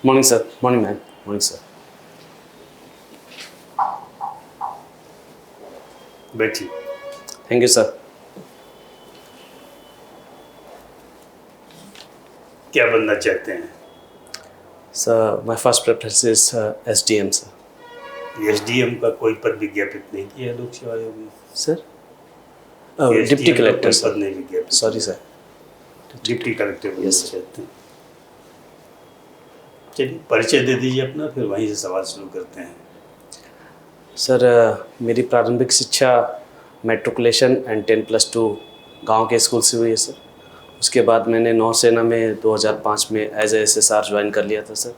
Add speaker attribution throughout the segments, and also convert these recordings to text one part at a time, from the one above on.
Speaker 1: Morning sir, morning ma'am, morning sir.
Speaker 2: बैठिए।
Speaker 1: Thank you sir.
Speaker 2: क्या बनना चाहते हैं?
Speaker 1: Sir my first preference is SDM sir.
Speaker 2: SDM का कोई पद विज्ञापित नहीं किया लोक सेवा आयोग ने।
Speaker 1: सर डिप्टी
Speaker 2: एसडीएम का
Speaker 1: कलेक्टर
Speaker 2: कोई पद
Speaker 1: सर।
Speaker 2: नहीं विज्ञापित
Speaker 1: सॉरी
Speaker 2: किया।
Speaker 1: सर।
Speaker 2: डिप्टी कलेक्टर बनना
Speaker 1: Yes, sir.
Speaker 2: चाहते हैं। चलिए परिचय दे दीजिए अपना, फिर वहीं से सवाल शुरू करते हैं।
Speaker 1: सर मेरी प्रारंभिक शिक्षा मेट्रिकुलेशन एंड 10+2 गांव के स्कूल से हुई है सर। उसके बाद मैंने नौसेना में 2005 में एज ए एसएसआर ज्वाइन कर लिया था सर।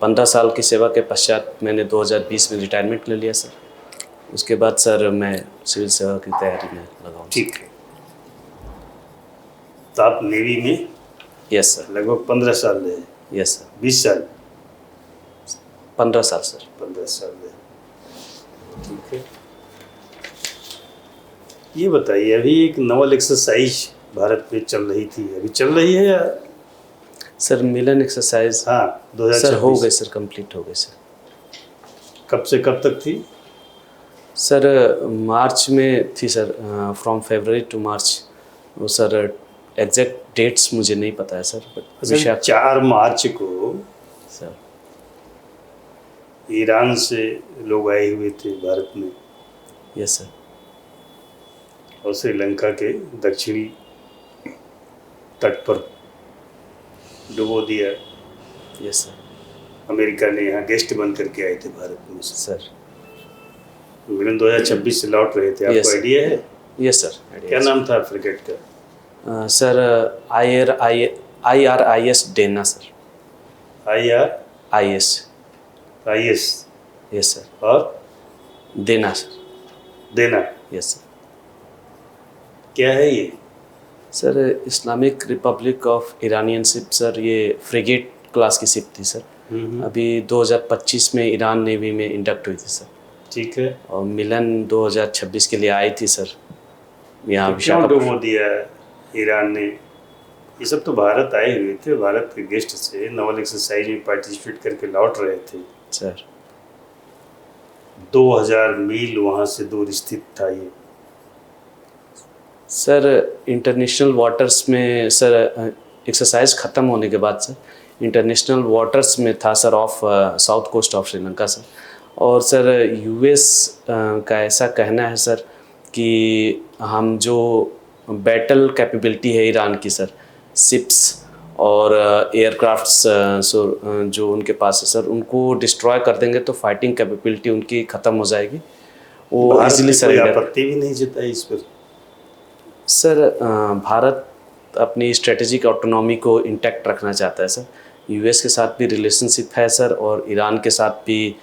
Speaker 1: 15 साल की सेवा के पश्चात मैंने 2020 में रिटायरमेंट ले लिया सर। उसके बाद सर मैं सिविल सेवा की तैयारी में लगा हूँ।
Speaker 2: ठीक है। तो आप नेवी में
Speaker 1: यस सर।
Speaker 2: लगभग 15 साल रहे।
Speaker 1: Yes sir.
Speaker 2: 20 साल?
Speaker 1: 15 साल सर।
Speaker 2: 15 साल रहे। ठीक है। ये बताइए, अभी एक नवल एक्सरसाइज भारत में चल रही थी, अभी चल रही है या?
Speaker 1: सर मिलन एक्सरसाइज
Speaker 2: हाँ, 2026
Speaker 1: सर हो गए सर, कंप्लीट हो गए सर।
Speaker 2: कब से कब तक थी?
Speaker 1: सर मार्च में थी सर, फ्रॉम फरवरी टू मार्च। वो सर एग्जैक्ट डेट्स मुझे नहीं पता है सर, बट
Speaker 2: 4 मार्च को
Speaker 1: सर।
Speaker 2: ईरान से लोग आए हुए थे भारत में
Speaker 1: यस सर।
Speaker 2: और श्रीलंका के दक्षिणी तट पर डुबो दिया।
Speaker 1: Yes sir.
Speaker 2: अमेरिका ने यहाँ गेस्ट बन करके आए थे भारत में।
Speaker 1: सर
Speaker 2: मिलन 2026 से लौट रहे थे,
Speaker 1: Yes,
Speaker 2: आपको
Speaker 1: sir.
Speaker 2: आइडिया है?
Speaker 1: Yes sir.
Speaker 2: क्या नाम था फ्रिगेट का?
Speaker 1: Sir IRIS Dena sir.
Speaker 2: IRIS
Speaker 1: yes sir.
Speaker 2: और
Speaker 1: Dena sir.
Speaker 2: Dena.
Speaker 1: Yes sir.
Speaker 2: क्या है ये?
Speaker 1: Sir Islamic republic of Iranian ship sir, ये फ्रिगेट क्लास की शिप थी सर। अभी 2025 में ईरान नेवी में इंडक्ट हुई थी सर।
Speaker 2: ठीक है।
Speaker 1: और मिलन 2026 के लिए आई थी सर यहाँ
Speaker 2: तो क्यों डुबो दिया ईरान ने? ये सब तो भारत आए हुए थे, भारत के गेस्ट से नवल एक्सरसाइज में पार्टिसिपेट करके लौट रहे थे
Speaker 1: सर।
Speaker 2: 2000 मील वहाँ से दूर स्थित था ये।
Speaker 1: सर इंटरनेशनल वाटर्स में सर एक्सरसाइज ख़त्म होने के बाद सर इंटरनेशनल वाटर्स में था sir, off south coast of Sri Lanka sir. और सर यूएस का ऐसा कहना है सर कि हम जो बैटल कैपेबिलिटी है ईरान की सर, शिप्स और एयरक्राफ्ट्स जो उनके पास है सर, उनको डिस्ट्रॉय कर देंगे तो फाइटिंग कैपेबिलिटी उनकी ख़त्म हो जाएगी। वो इजीली
Speaker 2: कोई आपत्ति भी नहीं जताई इस पर?
Speaker 1: सर भारत अपनी स्ट्रेटेजिक ऑटोनॉमी को इंटैक्ट रखना चाहता है सर। यूएस के साथ भी रिलेशनशिप है सर, और ईरान के साथ भी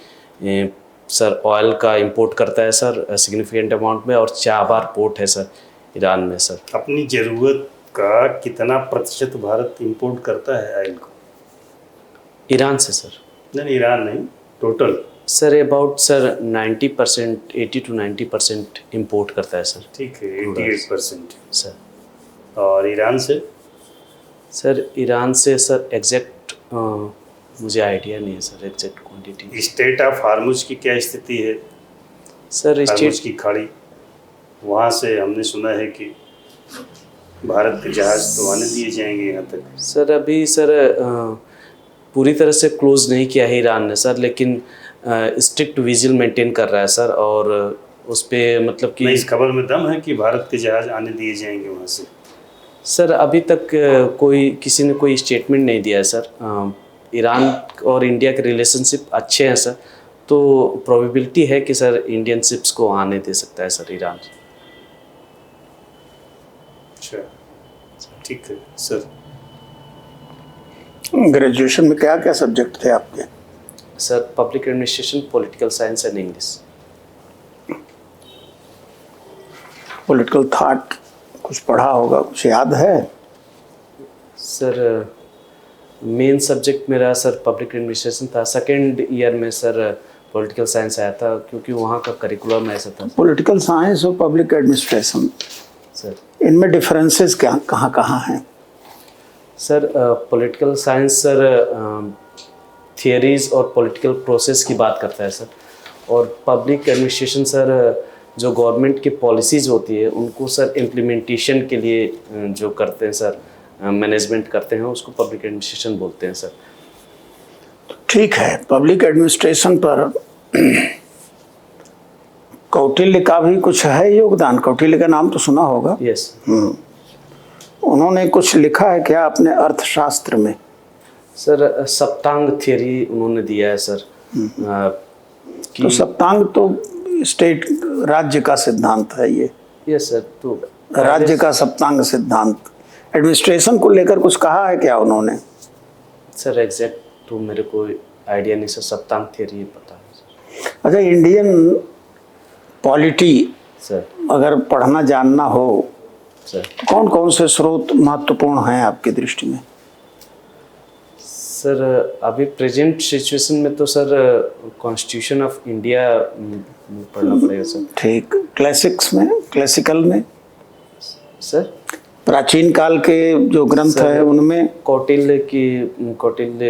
Speaker 1: सर ऑयल का इंपोर्ट करता है सर सिग्निफिकेंट अमाउंट में, और चाबार पोर्ट है सर ईरान में सर।
Speaker 2: अपनी ज़रूरत का कितना प्रतिशत भारत इंपोर्ट करता है ऑयल को?
Speaker 1: ईरान से सर?
Speaker 2: नहीं, ईरान नहीं, total
Speaker 1: sir about sir 90%, 80 to 90% import करता है सर।
Speaker 2: ठीक है, 88%
Speaker 1: सर।
Speaker 2: और ईरान से?
Speaker 1: सर ईरान से सर एग्जैक्ट मुझे आइडिया नहीं है sir, exact quantity.
Speaker 2: State of Hormuz की क्या स्थिति है?
Speaker 1: सर
Speaker 2: हार्मुज की खाड़ी, वहाँ से हमने सुना है कि भारत के जहाज़ तो आने दिए जाएंगे यहाँ तक।
Speaker 1: सर अभी सर पूरी तरह से क्लोज नहीं किया है ईरान ने सर, लेकिन स्ट्रिक्ट विजिल मेंटेन कर रहा है सर। और उस पर मतलब कि
Speaker 2: इस खबर में दम है कि भारत के जहाज़ आने दिए जाएंगे वहाँ से?
Speaker 1: सर अभी तक किसी ने कोई स्टेटमेंट नहीं दिया है सर। ईरान और इंडिया के रिलेशनशिप अच्छे हैं सर, तो प्रोबेबिलिटी है कि सर इंडियन शिप्स को आने दे सकता है सर ईरान।
Speaker 2: अच्छा, ठीक है सर।
Speaker 3: ग्रेजुएशन में क्या क्या सब्जेक्ट थे आपके?
Speaker 1: Sir public administration, political science and English.
Speaker 3: Political thought कुछ पढ़ा होगा, कुछ याद है?
Speaker 1: सर मेन सब्जेक्ट मेरा सर पब्लिक एडमिनिस्ट्रेशन था। सेकेंड ईयर में सर पॉलिटिकल साइंस आया था, क्योंकि वहाँ का करिकुलम ऐसा था।
Speaker 3: पॉलिटिकल साइंस और पब्लिक एडमिनिस्ट्रेशन,
Speaker 1: सर
Speaker 3: इनमें डिफरेंसेस क्या कहाँ कहाँ हैं?
Speaker 1: Sir political science sir theories और पॉलिटिकल प्रोसेस की बात करता है सर। और पब्लिक एडमिनिस्ट्रेशन सर जो गवर्नमेंट की पॉलिसीज़ होती है उनको सर इम्प्लीमेंटेशन के लिए जो करते हैं सर, मैनेजमेंट करते हैं, उसको पब्लिक एडमिनिस्ट्रेशन बोलते हैं सर।
Speaker 3: ठीक है, पब्लिक एडमिनिस्ट्रेशन पर कौटिल्य का भी कुछ है योगदान। कौटिल्य का नाम तो सुना होगा।
Speaker 1: यस।
Speaker 3: उन्होंने कुछ लिखा है क्या अपने अर्थशास्त्र में?
Speaker 1: सर सप्तांग थियरी उन्होंने दिया है सर।
Speaker 3: तो सप्तांग तो स्टेट राज्य का सिद्धांत है ये।
Speaker 1: Yes sir. तो
Speaker 3: राज्य का सप्तांग सिद्धांत एडमिनिस्ट्रेशन को लेकर कुछ कहा है क्या उन्होंने?
Speaker 1: सर एग्जैक्ट तो मेरे को आइडिया नहीं सर, सप्तांग थियरी पता है सर।
Speaker 3: अच्छा, इंडियन पॉलिटी
Speaker 1: सर
Speaker 3: अगर पढ़ना जानना हो
Speaker 1: सर
Speaker 3: कौन कौन से स्रोत महत्वपूर्ण हैं आपकी दृष्टि में?
Speaker 1: सर अभी प्रेजेंट सिचुएशन में तो सर कॉन्स्टिट्यूशन ऑफ इंडिया पढ़ना पड़ेगा सर।
Speaker 3: ठीक। क्लासिक्स में, क्लासिकल में,
Speaker 1: सर
Speaker 3: प्राचीन काल के जो ग्रंथ है उनमें
Speaker 1: कौटिल्य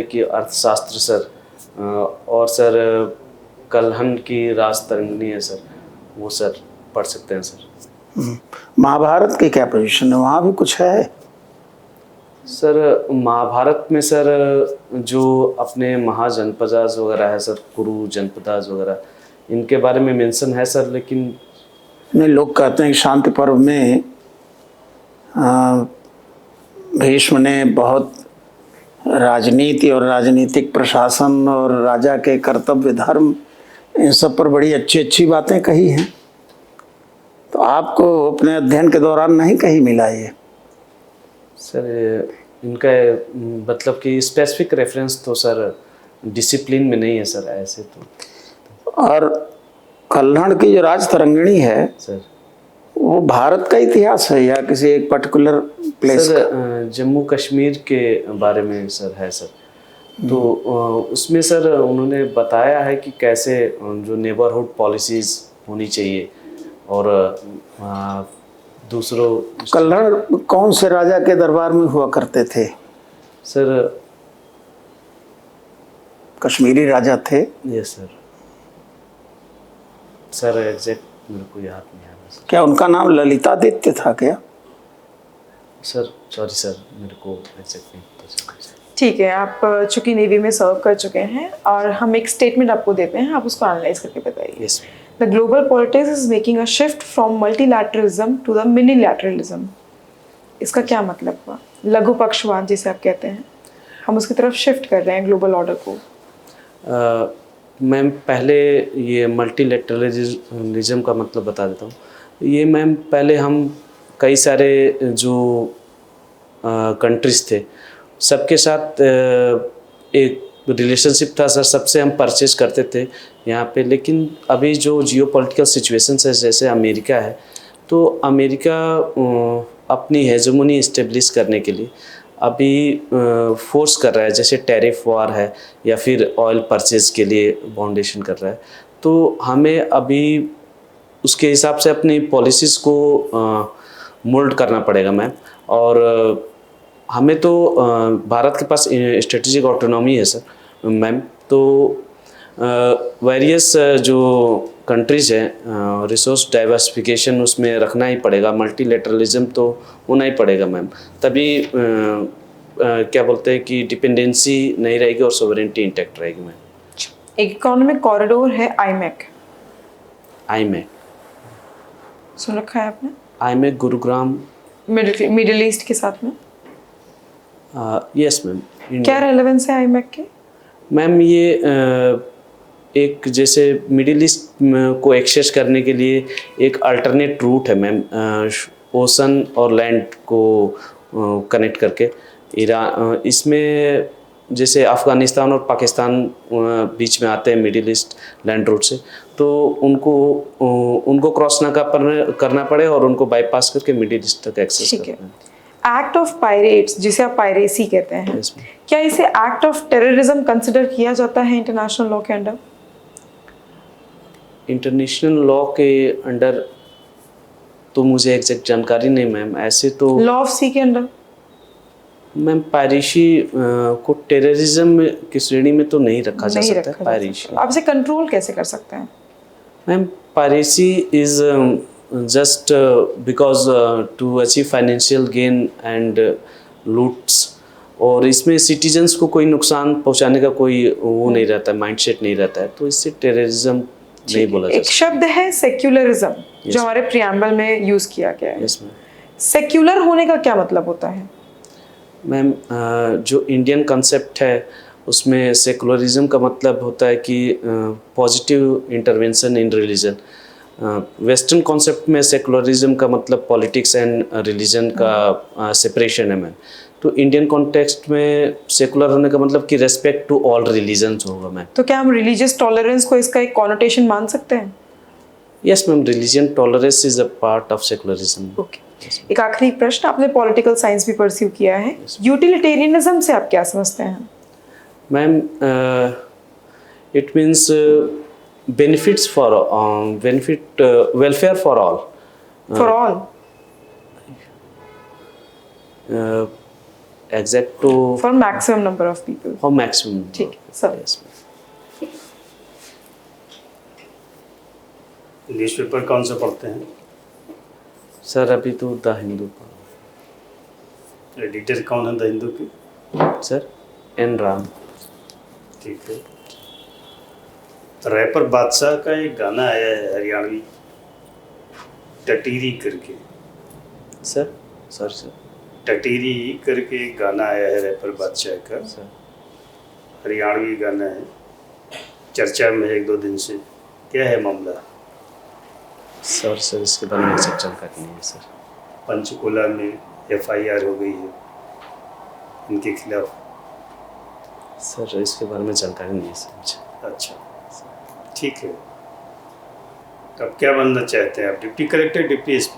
Speaker 1: की अर्थशास्त्र सर, और सर कल्हण की राजतरंगिणी है सर, वो सर पढ़ सकते हैं सर।
Speaker 3: महाभारत की क्या पोजीशन है, वहाँ भी कुछ है?
Speaker 1: सर महाभारत में सर जो अपने महाजनपदास वगैरह है सर, कुरु जनपदास वगैरह, इनके बारे में मेंशन है सर। लेकिन
Speaker 3: नहीं, लोग कहते हैं कि शांति पर्व में भीष्म ने बहुत राजनीति और राजनीतिक प्रशासन और राजा के कर्तव्य धर्म इन सब पर बड़ी अच्छी अच्छी बातें कही हैं। तो आपको अपने अध्ययन के दौरान नहीं कहीं मिला ये?
Speaker 1: सर इनका मतलब कि स्पेसिफिक रेफरेंस तो सर डिसिप्लिन में नहीं है सर, ऐसे तो।
Speaker 3: और कल्हण की जो राजतरंगिणी है
Speaker 1: सर
Speaker 3: वो भारत का इतिहास है या किसी एक पर्टिकुलर प्लेस का?
Speaker 1: सर जम्मू कश्मीर के बारे में सर है सर। तो उसमें सर उन्होंने बताया है कि कैसे जो नेबरहुड पॉलिसीज़ होनी चाहिए और दूसरों।
Speaker 3: कल्हण कौन से राजा के दरबार में हुआ करते थे?
Speaker 1: सर
Speaker 3: कश्मीरी राजा थे।
Speaker 1: Yes sir. सर एग्जैक्ट मेरे को याद नहीं आ रहा सर।
Speaker 3: क्या उनका नाम ललितादित्य था क्या?
Speaker 1: सर सॉरी सर, मेरे को एग्जैक्ट नहीं पता सर।
Speaker 4: ठीक है, आप चूंकि नेवी में सर्व कर चुके हैं और हम एक स्टेटमेंट आपको देते हैं, आप उसको एनालाइज करके बताइए।
Speaker 1: Yes.
Speaker 4: The global politics is making a shift from multilateralism to the minilateralism. इसका क्या मतलब हुआ? लघु पक्षवाद जिसे आप कहते हैं, हम उसकी तरफ शिफ्ट कर रहे हैं ग्लोबल ऑर्डर को।
Speaker 1: मैम पहले ये मल्टीलैटरलिज्म का मतलब बता देता हूँ। ये मैम पहले हम कई सारे जो कंट्रीज़ थे सबके साथ एक रिलेशनशिप था सर, सबसे हम परचेज करते थे यहाँ पे। लेकिन अभी जो जियोपॉलिटिकल सिचुएशंस है, जैसे अमेरिका है, तो अमेरिका अपनी हेजेमोनी इस्टेब्लिश करने के लिए अभी फोर्स कर रहा है, जैसे टैरिफ वार है या फिर ऑयल परचेज के लिए बाउंडेशन कर रहा है। तो हमें अभी उसके हिसाब से अपनी पॉलिसीज़ को मोल्ड करना पड़ेगा मैम। और हमें तो भारत के पास स्ट्रेटेजिक ऑटोनॉमी है सर मैम। तो वेरियस जो कंट्रीज़ हैं रिसोर्स डाइवर्सिफिकेशन उसमें रखना ही पड़ेगा, मल्टीलैटरलिज्म तो होना ही पड़ेगा मैम। तभी क्या बोलते हैं कि डिपेंडेंसी नहीं रहेगी और सोवरेनिटी इंटैक्ट रहेगी मैम।
Speaker 4: एक इकोनॉमिक कॉरिडोर है आईमैक, सुन रखा है आपने?
Speaker 1: आईमैक गुरुग्राम
Speaker 4: मिडिल ईस्ट के साथ में।
Speaker 1: Yes ma'am.
Speaker 4: क्या रेलेवेंस है आईमैक के?
Speaker 1: मैम ये एक जैसे मिडिल ईस्ट को एक्सेस करने के लिए एक अल्टरनेट रूट है मैम, ओशन और लैंड को कनेक्ट करके। इसमें जैसे अफ़गानिस्तान और पाकिस्तान बीच में आते हैं मिडिल ईस्ट लैंड रूट से, तो उनको क्रॉस ना करना पड़े और उनको बाईपास करके मिडिल ईस्ट तक एक्सेस करना है।
Speaker 4: एक्ट ऑफ पायरेट्स जिसे आप पायरेसी कहते हैं,
Speaker 1: Yes, ma'am.
Speaker 4: क्या इसे एक्ट ऑफ टेररिज्म कंसिडर किया जाता है इंटरनेशनल लॉ के अंडर?
Speaker 1: इंटरनेशनल लॉ के अंडर तो मुझे एग्जैक्ट जानकारी नहीं मैम, ऐसे तो
Speaker 4: लॉ ऑफ सी के अंडर?
Speaker 1: मैम पायरेसी को टेररिज्म की श्रेणी में तो नहीं रखा जा
Speaker 4: नहीं
Speaker 1: सकता
Speaker 4: रखा
Speaker 1: है
Speaker 4: जा
Speaker 1: पायरेसी।
Speaker 4: सकता। आप इसे कंट्रोल कैसे कर सकते हैं?
Speaker 1: Ma'am piracy is just because to achieve financial gain and loots, और इसमें सिटीजन्स को कोई नुकसान पहुंचाने का कोई वो नहीं रहता है, माइंडसेट नहीं रहता है, तो इससे टेररिज्म नहीं बोला जा
Speaker 4: एक
Speaker 1: सकता।
Speaker 4: शब्द है सेक्युलरिज्म,
Speaker 1: Yes.
Speaker 4: जो हमारे प्रियम्बल में यूज किया गया है।
Speaker 1: Yes ma'am.
Speaker 4: सेक्युलर होने का क्या मतलब होता है?
Speaker 1: मैम जो इंडियन कंसेप्ट है उसमें सेकुलरिज्म का मतलब होता है कि positive intervention in religion. Western concept में सेकुलरिज्म का मतलब पॉलिटिक्स एंड रिलीजन का सेपरेशन है मैम। तो इंडियन कॉन्टेक्स्ट में सेकुलर होने का मतलब कि रेस्पेक्ट टू ऑल रिलीजन्स होगा मैम।
Speaker 4: तो क्या हम रिलीजियस टॉलरेंस को इसका एक कॉनोटेशन मान सकते हैं?
Speaker 1: Yes ma'am, religion tolerance is a part of secularism.
Speaker 4: Okay. एक आखिरी प्रश्न, आपने पॉलिटिकल साइंस भी परस्यू किया है, यूटिलिटेरियनिज्म से आप क्या समझते हैं?
Speaker 1: Ma'am it means benefits for welfare for all.
Speaker 4: For all?
Speaker 1: Exact to
Speaker 4: for maximum number of people.
Speaker 1: For maximum.
Speaker 4: ठीक है सर।
Speaker 1: Yes ma'am.
Speaker 2: न्यूज़पेपर कौन सा पढ़ते हैं?
Speaker 1: सर अभी तो द हिंदू
Speaker 2: एडिटर कौन है द हिंदू के?
Speaker 1: Sir N Ram.
Speaker 2: ठीक है। रैपर बादशाह का एक गाना आया है हरियाणवी, टटीरी करके।
Speaker 1: सर सर
Speaker 2: टटीरी करके एक गाना आया है रैपर बादशाह का,
Speaker 1: सर
Speaker 2: हरियाणवी गाना है, चर्चा में है एक दो दिन से। क्या है मामला?
Speaker 1: सर इसके बारे में एक्सेप्ट जानकारी नहीं है सर।
Speaker 2: पंचकुला में FIR हो गई है इनके खिलाफ।
Speaker 1: सर इसके बारे में जानकारी नहीं है सर मुझे।
Speaker 2: अच्छा, ठीक है। तो अब क्या बनना चाहते हैं आप? Deputy collector, deputy SP?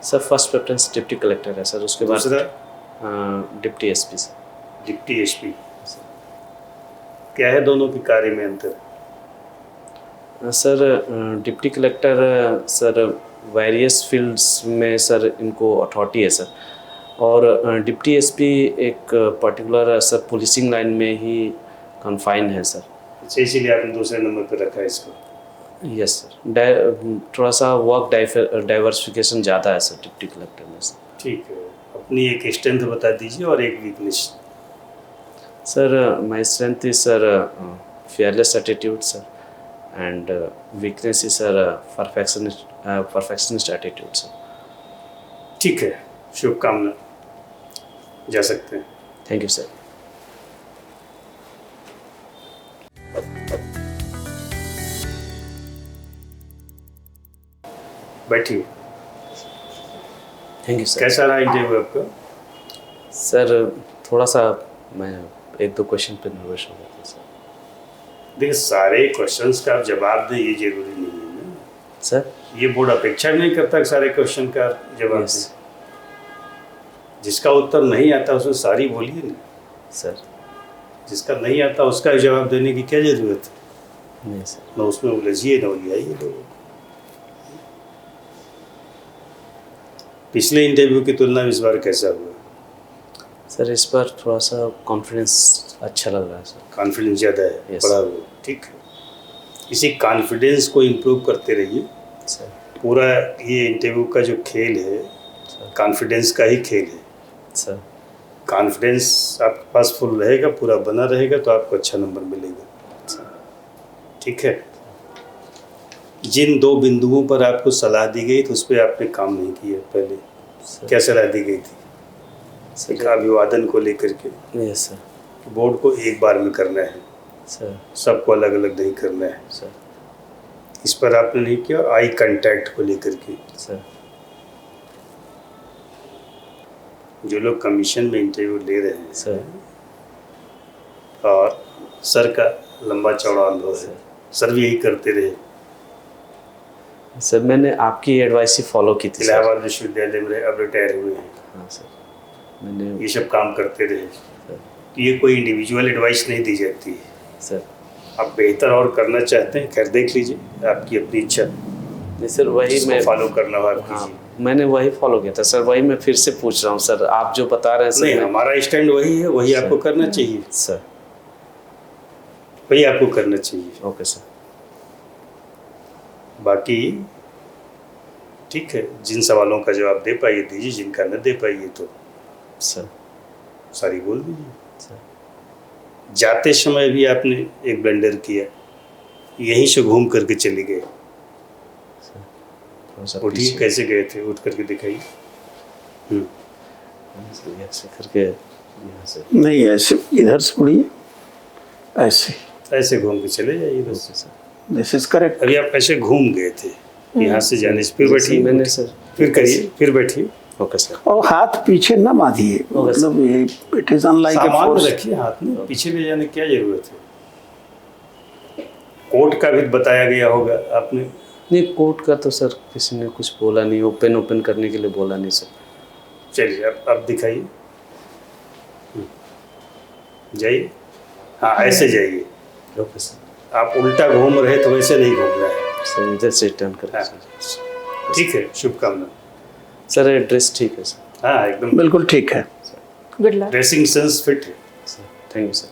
Speaker 1: Sir first preference deputy collector है सर, उसके बाद
Speaker 2: दूसरा
Speaker 1: deputy SP sir.
Speaker 2: Deputy SP। क्या है दोनों के कार्य में अंतर?
Speaker 1: Sir deputy collector sir various fields में सर इनको अथॉरिटी है सर, और डिप्टी SP एक पर्टिकुलर सर पुलिसिंग लाइन में ही कन्फाइन है सर।
Speaker 2: अच्छा, इसीलिए आपने दूसरे नंबर पर रखा है इसको।
Speaker 1: यस सर, थोड़ा सा वर्क डाइवर्सिफिकेशन ज़्यादा है सर डिप्टी कलेक्टर में सर।
Speaker 2: ठीक है, अपनी एक स्ट्रेंथ बता दीजिए और एक weakness.
Speaker 1: Sir my strength is sir fearless attitude sir, and weakness is sir perfectionist attitude sir.
Speaker 2: ठीक है, शुभकामना, जा सकते हैं।
Speaker 1: Thank you sir.
Speaker 2: बैठिए।
Speaker 1: Thank you sir.
Speaker 2: कैसा रहा इंटरव्यू आपका?
Speaker 1: सर थोड़ा सा मैं एक दो क्वेश्चन पे नर्वस हो गया था सर।
Speaker 2: देखिए, सारे क्वेश्चंस का आप जवाब दें ये जरूरी नहीं है ना
Speaker 1: सर।
Speaker 2: ये बोर्ड अपेक्षा नहीं करता कि सारे क्वेश्चन का जवाब
Speaker 1: Yes.
Speaker 2: दें। जिसका उत्तर नहीं आता उसमें सारी बोलिए ना,
Speaker 1: सर
Speaker 2: जिसका नहीं आता उसका जवाब देने की क्या जरूरत है?
Speaker 1: नहीं सर।
Speaker 2: ना उसमें उलझिए ना उलझाइए लोगों। पिछले इंटरव्यू की तुलना में इस बार कैसा हुआ?
Speaker 1: सर इस बार थोड़ा सा कॉन्फिडेंस अच्छा लग रहा है सर।
Speaker 2: कॉन्फिडेंस ज़्यादा है,
Speaker 1: Yes.
Speaker 2: बड़ा हुआ, ठीक है। इसी कॉन्फिडेंस को इम्प्रूव करते रहिए।
Speaker 1: सर
Speaker 2: पूरा ये इंटरव्यू का जो खेल है कॉन्फिडेंस का ही खेल है।
Speaker 1: सर
Speaker 2: कॉन्फिडेंस आपके पास फुल रहेगा, पूरा बना रहेगा, तो आपको अच्छा नंबर मिलेगा, ठीक है। जिन दो बिंदुओं पर आपको सलाह दी गई तो उस पर आपने काम नहीं किया पहले। क्या सलाह दी गई थी? एक अभिवादन को लेकर के
Speaker 1: यस सर।
Speaker 2: बोर्ड को एक बार में करना है,
Speaker 1: सर
Speaker 2: सबको अलग अलग नहीं करना है।
Speaker 1: सर
Speaker 2: इस पर आपने नहीं किया। आई कांटेक्ट को लेकर के
Speaker 1: सर
Speaker 2: जो लोग कमीशन में इंटरव्यू ले रहे हैं
Speaker 1: सर
Speaker 2: और सर का लंबा चौड़ा अनुभव है, सर भी यही करते रहे।
Speaker 1: सर मैंने आपकी एडवाइस ही फॉलो की थी सर।
Speaker 2: इलाहाबाद विश्वविद्यालय में अब रिटायर हुए हैं,
Speaker 1: हाँ सर, मैंने
Speaker 2: ये सब काम करते रहे।
Speaker 1: सर,
Speaker 2: तो ये कोई इंडिविजुअल एडवाइस नहीं दी जाती है।
Speaker 1: सर
Speaker 2: आप बेहतर और करना चाहते हैं, खैर देख लीजिए, आपकी अपनी इच्छा।
Speaker 1: नहीं सर वही मैं
Speaker 2: फॉलो करना हो आप
Speaker 1: हाँ
Speaker 2: कीजिए।
Speaker 1: मैंने वही फॉलो किया था सर, वही मैं फिर से पूछ रहा हूँ सर, आप जो बता रहे हैं सर।
Speaker 2: नहीं, हमारा स्टैंड वही है, वही आपको करना चाहिए,
Speaker 1: सर
Speaker 2: वही आपको करना चाहिए।
Speaker 1: Okay sir.
Speaker 2: बाकी ठीक है, जिन सवालों का जवाब दे पाइए दीजिए, जिनका न दे पाइए तो
Speaker 1: सर
Speaker 2: सारी बोल दीजिए।
Speaker 1: सर
Speaker 2: जाते समय भी आपने एक ब्लंडर किया, यहीं से घूम करके चले गए।
Speaker 1: थोड़ा सा
Speaker 2: उठिए,
Speaker 1: पीछे।
Speaker 2: कैसे गए थे, उठ करके दिखाइए।
Speaker 1: ऐसे करके यहाँ से।
Speaker 3: नहीं ऐसे इधर से मुड़िए, ऐसे,
Speaker 2: ऐसे घूम के चले जाइए बस।
Speaker 1: Okay sir.
Speaker 3: This is correct.
Speaker 2: अभी आप ऐसे घूम गए थे यहाँ से जाने से, फिर
Speaker 1: जैसे
Speaker 2: बैठिए,
Speaker 1: मैंने सर।
Speaker 2: फिर करिए, फिर बैठिए।
Speaker 1: Okay sir.
Speaker 3: और हाथ पीछे न बांधिए, मतलब ये इट इज अनलाइक ए
Speaker 2: सामान
Speaker 3: फोर्स।
Speaker 2: रखिए हाथ में, पीछे ले जाने की क्या जरूरत है। कोर्ट का भी बताया गया होगा आपने।
Speaker 1: नहीं कोर्ट का तो सर किसी ने कुछ बोला नहीं, ओपन करने के लिए बोला नहीं सर।
Speaker 2: चलिए अब दिखाइए, जाइए। हाँ ऐसे जाइए,
Speaker 1: ओके सर।
Speaker 2: आप उल्टा घूम रहे तो वैसे नहीं घूमना है।
Speaker 1: सर इधर से टर्न कर।
Speaker 2: हाँ। ठीक है, शुभकामना।
Speaker 1: सर एड्रेस ठीक है सर।
Speaker 2: हाँ एकदम
Speaker 3: बिल्कुल ठीक है।
Speaker 4: Good luck.
Speaker 2: Dressing sense fit है।
Speaker 1: Sir thank you sir.